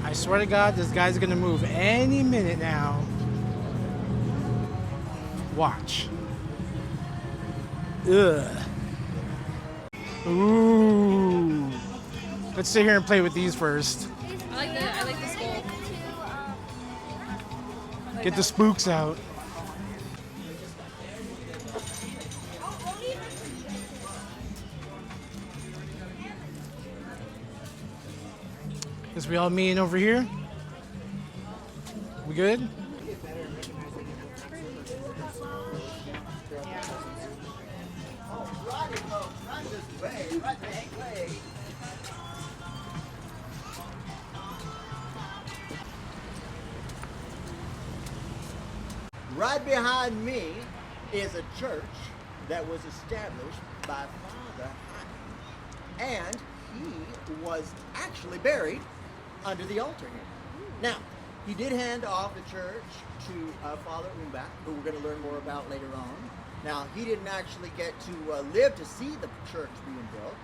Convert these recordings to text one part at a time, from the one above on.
I swear to God, this guy's gonna move any minute now. Watch. Ugh. Ooh. Let's sit here and play with these first. I like the skull. Get the spooks out. Guess we all meeting over here? We good? Right behind me is a church that was established by Father Hyde. And he was actually buried under the altar here. Now, he did hand off the church to Father Umbach, who we're going to learn more about later on. Now, he didn't actually get to live to see the church being built.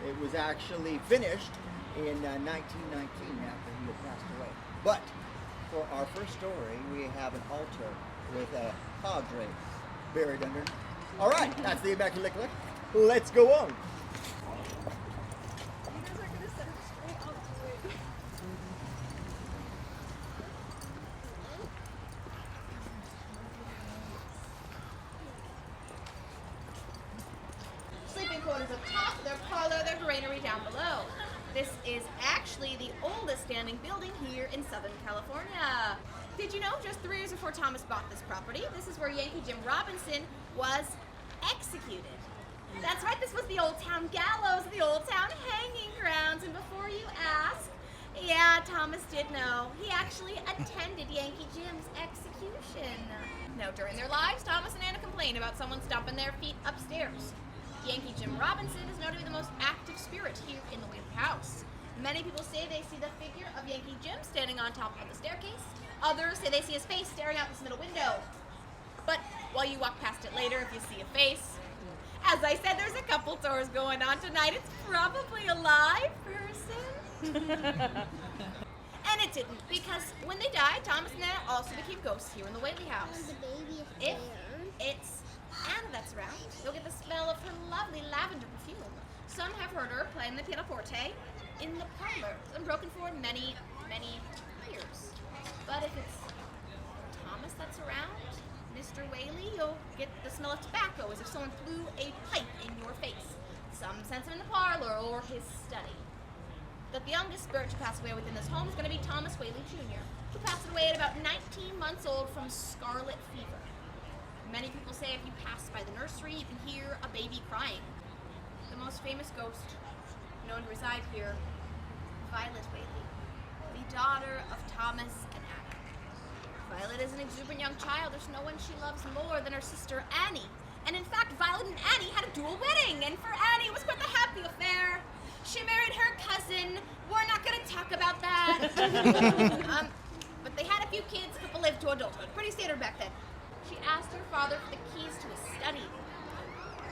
It was actually finished in 1919 after he had passed away. But for our first story, we have an altar with a padre buried under. All right, that's the Immaculate Collection. Let's go on. Sleeping quarters up top, their parlor, their granary down below. This is actually the oldest standing building here in Southern California. Did you know just 3 years before Thomas bought this property, this is where Yankee Jim Robinson was executed. That's right, this was the Old Town Gallows, the Old Town Hanging Grounds. And before you ask, yeah, Thomas did know. He actually attended Yankee Jim's execution. Now, during their lives, Thomas and Anna complained about someone stomping their feet upstairs. Yankee Jim Robinson is known to be the most active spirit here in the Whaley House. Many people say they see the figure of Yankee Jim standing on top of the staircase. Others say they see his face staring out this middle window. But while you walk past it later, if you see a face, as I said, there's a couple tours going on tonight. It's probably a live person. And it didn't, because when they died, Thomas and Anna also became ghosts here in the Whaley House. If it's Anna that's around, you'll get the smell of her lovely lavender perfume. Some have heard her playing the pianoforte in the parlor, unbroken for many, many years. But if it's Thomas that's around, Mr. Whaley, you'll get the smell of tobacco as if someone blew a pipe in your face. Some sense him in the parlor or his study. That the youngest spirit to pass away within this home is going to be Thomas Whaley Jr., who passed away at about 19 months old from scarlet fever. Many people say if you pass by the nursery, you can hear a baby crying. The most famous ghost known to reside here, Violet Whaley, the daughter of Thomas and Anna. Violet is an exuberant young child. There's no one she loves more than her sister Annie. And in fact, Violet and Annie had a dual wedding, and for Annie, it was quite a happy affair. She married her cousin. We're not going to talk about that. But they had a few kids. A couple lived to adulthood. Pretty standard back then. She asked her father for the keys to his study.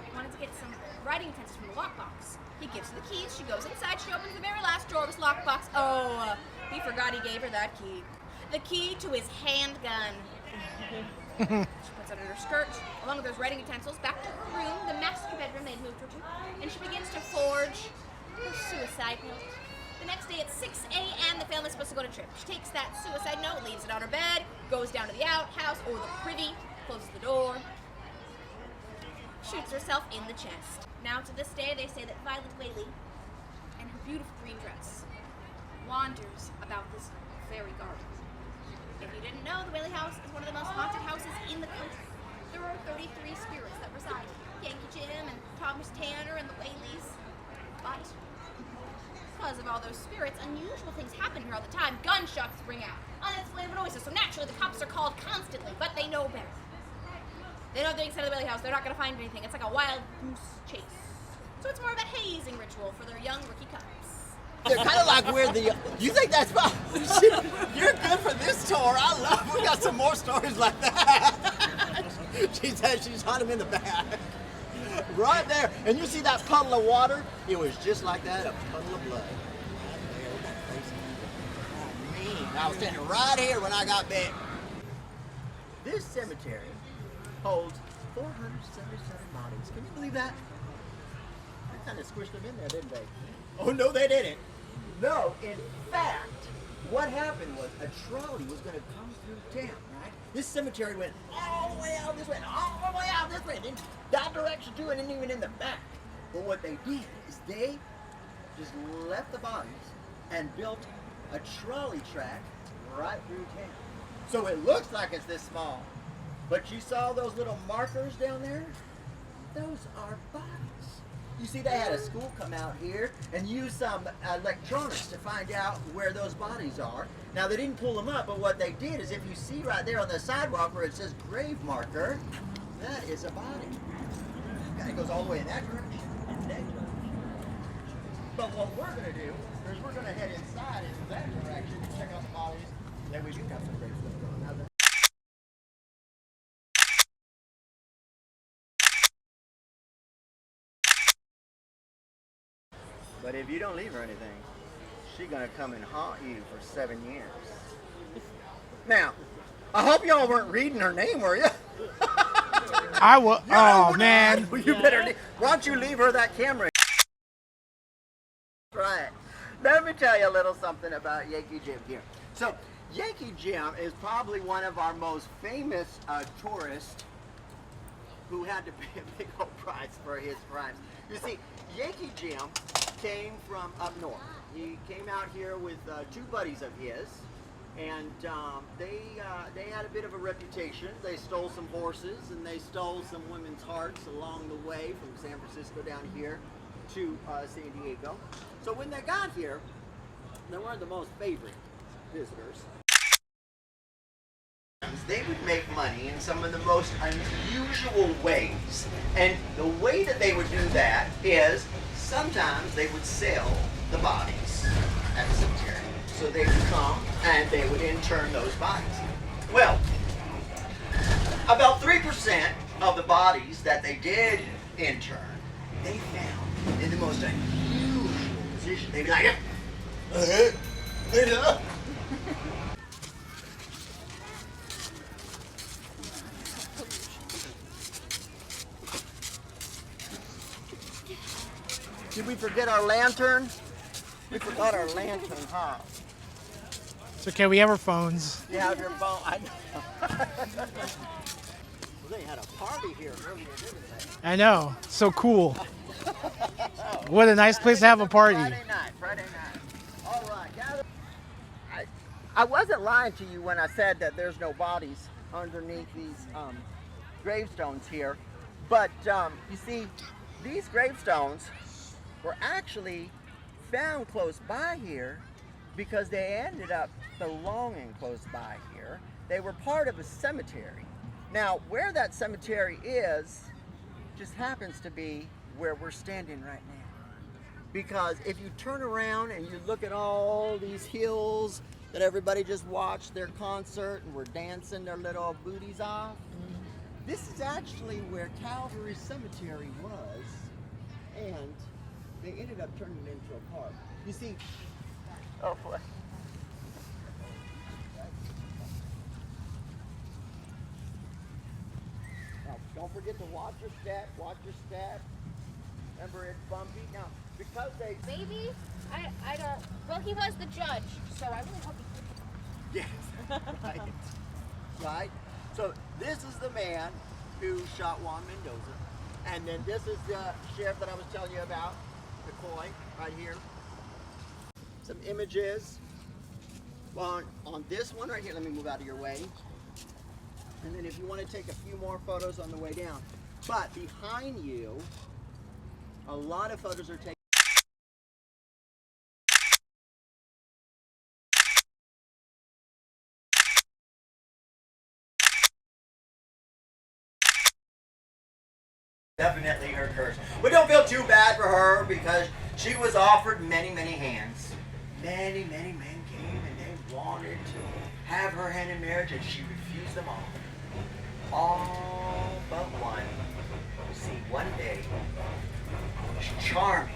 He wanted to get some writing utensils from the lockbox. He gives her the keys. She goes inside. She opens the very last drawer of his lockbox. Oh, he forgot he gave her that key. The key to his handgun. She puts it under her skirt, along with those writing utensils, back to her room, the master bedroom they'd moved her to, and she begins to forge her suicide note. The next day at 6 a.m., the family's supposed to go to trip. She takes that suicide note, leaves it on her bed, goes down to the outhouse or the privy, closes the door, shoots herself in the chest. Now, to this day, they say that Violet Whaley, in her beautiful green dress, wanders about this very garden. If you didn't know, the Whaley House is one of the most haunted houses in the country. There are 33 spirits that reside here. Yankee Jim and Thomas Tanner and the Whaleys. But because of all those spirits, unusual things happen here all the time. Gunshots ring out, unexplainable noises, so naturally the cops are called constantly, but they know better. They know if they extend the Whaley House, they're not going to find anything. It's like a wild goose chase. So it's more of a hazing ritual for their young rookie cops. They're kind of like where the. You think that's about? You're good for this tour. I love. We got some more stories like that. She said she shot him in the back, right there. And you see that puddle of water? It was just like that, a puddle of blood. And I was standing right here when I got bit. This cemetery holds 477 bodies. Can you believe that? They kind of squished them in there, didn't they? Oh, no, they didn't. No, in fact, what happened was a trolley was going to come through town, right? This cemetery went all the way out this way, and all the way out this way, and in that direction too, and then even in the back. But what they did is they just left the bodies and built a trolley track right through town. So it looks like it's this small, but you saw those little markers down there? Those are bodies. You see, they had a school come out here and use some electronics to find out where those bodies are. Now, they didn't pull them up, but what they did is if you see right there on the sidewalk where it says grave marker, that is a body. It goes all the way in that direction. But what we're going to do is we're going to head inside into that direction and check out the bodies that we do have some great stuff going on. But if you don't leave her anything, she's gonna come and haunt you for 7 years. Now, I hope y'all weren't reading her name, were you? I will. Oh man. You better. Why don't you leave her that camera? Right. Let me tell you a little something about Yankee Jim here. So, Yankee Jim is probably one of our most famous tourists who had to pay a big old price for his crimes. You see, Yankee Jim came from up north. He came out here with two buddies of his, and they had a bit of a reputation. They stole some horses and they stole some women's hearts along the way from San Francisco down here to San Diego. So when they got here, they weren't the most favorite visitors. They would make money in some of the most unusual ways. And the way that they would do that is sometimes they would sell the bodies at the cemetery. So they would come and they would intern those bodies. Well, about 3% of the bodies that they did intern, they found in the most unusual position. They'd be like, did we forget our lantern? We forgot our lantern, huh? It's okay, we have our phones. You have your phone. I know. Well, they had a party here earlier, didn't they? I know. So cool. What a nice place to have a party. Friday night. All right, gather. I wasn't lying to you when I said that there's no bodies underneath these gravestones here. But you see, these gravestones were actually found close by here because they ended up belonging close by here. They were part of a cemetery. Now, where that cemetery is just happens to be where we're standing right now. Because if you turn around and you look at all these hills that everybody just watched their concert and were dancing their little booties off, this is actually where Calvary Cemetery was, and they ended up turning it into a park. You see, oh boy. Now, don't forget to watch your step, Remember, it's bumpy. Now, because they... Maybe, I don't, well, he was the judge, so I really hope he Yes, right. Right? So, this is the man who shot Juan Mendoza. And then this is the sheriff that I was telling you about, McCoy, right here. Some images on this one right here. Let me move out of your way. And then if you want to take a few more photos on the way down. But behind you, a lot of photos are taken. Definitely her curse. But don't feel too bad for her because she was offered many, many hands. Many, many men came and they wanted to have her hand in marriage and she refused them all. All but one. You see, one day, a charming,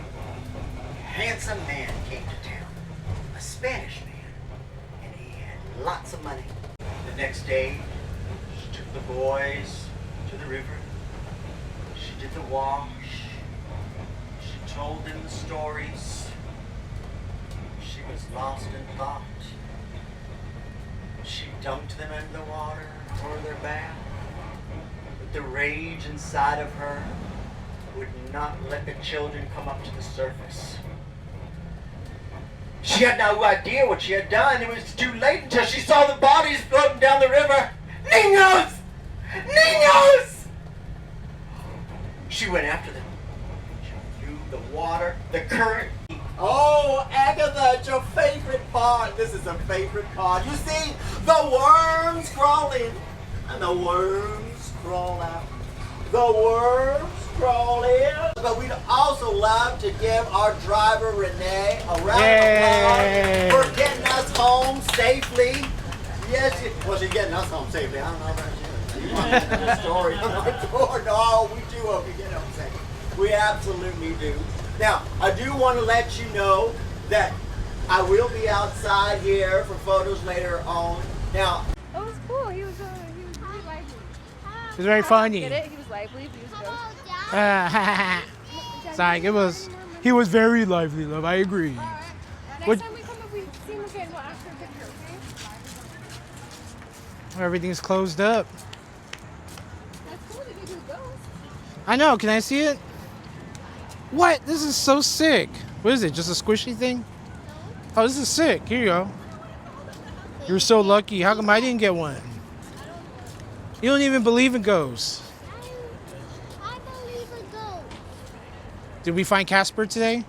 handsome man came to town. A Spanish man. And he had lots of money. The next day, she took the boys to the river. She did the wash. She told them the stories. She was lost in thought. She dunked them in the water for their bath. But the rage inside of her would not let the children come up to the surface. She had no idea what she had done. It was too late until she saw the bodies floating down the river. Niños! Niños! She went after them. She knew the water, the current. Oh, Agatha, it's your favorite part. This is a favorite part. You see, the worms crawl in, and the worms crawl out. The worms crawl in. But we'd also love to give our driver, Renee, a round of applause for getting us home safely. Yes, well, she's getting us home safely. I don't know about you. You want to know the story on our door? No, we do hope you get home safe. We absolutely do. Now, I do want to let you know that I will be outside here for photos later on. Now, It was cool. He was really lively. It was very funny. Get it? He was lively. He was a ghost. It's like he was very lively, love. I agree. Next What- time we come up, we see him again. We'll ask for a picture, okay? Everything's closed up. That's cool that you do ghosts. I know. Can I see it? What? This is so sick. What is it? Just a squishy thing? Oh, this is sick. Here you go. You're so lucky. How come I didn't get one? You don't even believe in ghosts. I believe in ghosts. Did we find Casper today?